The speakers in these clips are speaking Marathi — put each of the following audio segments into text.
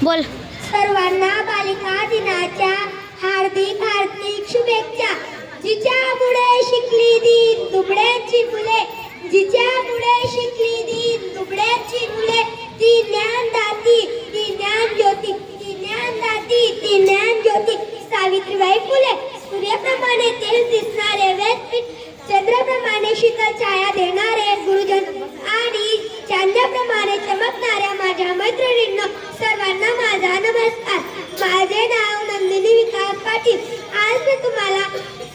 बोल. सर्वांना बालिका दिनाच्या हार्दिक हार्दिक शुभेच्छा. जिच्यामुळे शिकली दीन दुबळ्यांची मुले, जिच्यामुळे शिकली दीन दुबळ्यांची मुले, ती ज्ञानदाती, ती ज्ञान ज्योती, ती ज्ञानदाती, ती ज्ञान ज्योती सावित्रीबाई फुले. सूर्याप्रमाणे तेज दिसणारे व्यासपीठ, चंद्राप्रमाणे शीतल छाया देणारे गुरुजन आणि चांद्याप्रमाणे चमकणाऱ्या माझ्या मैत्रिणींना सर्वांना माझा नमस्कार. माझे नाव नंदिनी विकास पाटील. आज मी तुम्हाला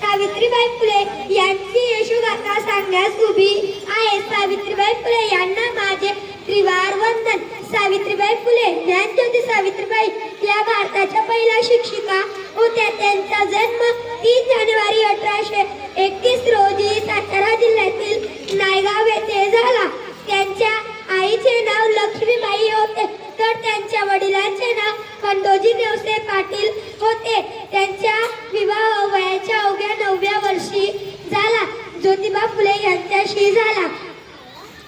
सावित्रीबाई फुले यांची यशोगाथा सांगण्यास उभी आहे. सावित्रीबाई फुले यांना माझे त्रिवार वंदन. सावित्रीबाई फुले ज्ञानज्योती सावित्रीबाई या भारताच्या पहिल्या शिक्षिका होत्या. त्यांचा जन्म 3 जानेवारी 1831 रोजी सातारा जिल्ह्यातील नायगाव येथे झाला. त्यांच्या आईचे नाव लक्ष्मीबाई होते, तर त्यांच्या वडिलांचे नाव खंडोजी नेवसे पाटील होते. त्यांचा विवाह वयाच्या अवघ्या 9व्या वर्षी झाला. ज्योतिबा फुले यांच्याशी झाला.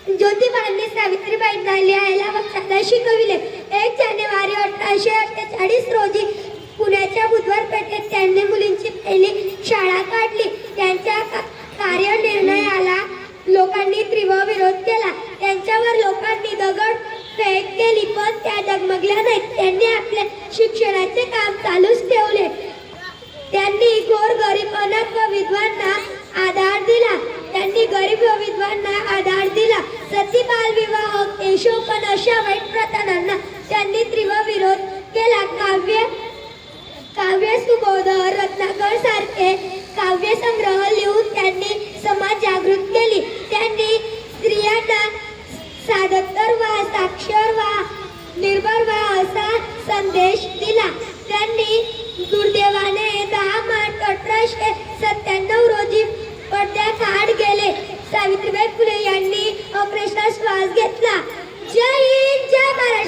ज्योतिबांनी सावित्रीबाईंना लिहायला वाचायला शिकविले. 1 जानेवारी 1848 रोजी पुण्याच्या बुधवार पेठेत त्यांनी मुलींची पहिली शाळा काढली. त्यांच्या कार्यनिर्णयाला लोकांनी तीव्र विरोध केला. त्यांच्यावर लोकांनी दगडफेक केली, पण त्या डगमगल्या नाहीत. त्यांनी आपल्या शिक्षणाचे काम चालूच ठेवले. त्यांनी गोरगरीब अनाथ व विधवांना आधार दिला. त्यांनी गरीब व विधवांना आधार दिला. सती बालविवाह, केशवपण अशा वाईट प्रथांना त्यांनी तीव्र विरोध केला. काव्य सुबोध, रत्नाकर सारखे काव्य संग्रह लिहून त्यांनी समाज जागृत केली. त्यांनी स्त्रियांना सादर व्हा, साक्षर व्हा, निर्भर व्हा असा संदेश दिला. त्यांनी दुर्दैवाने 10 मार्च 1870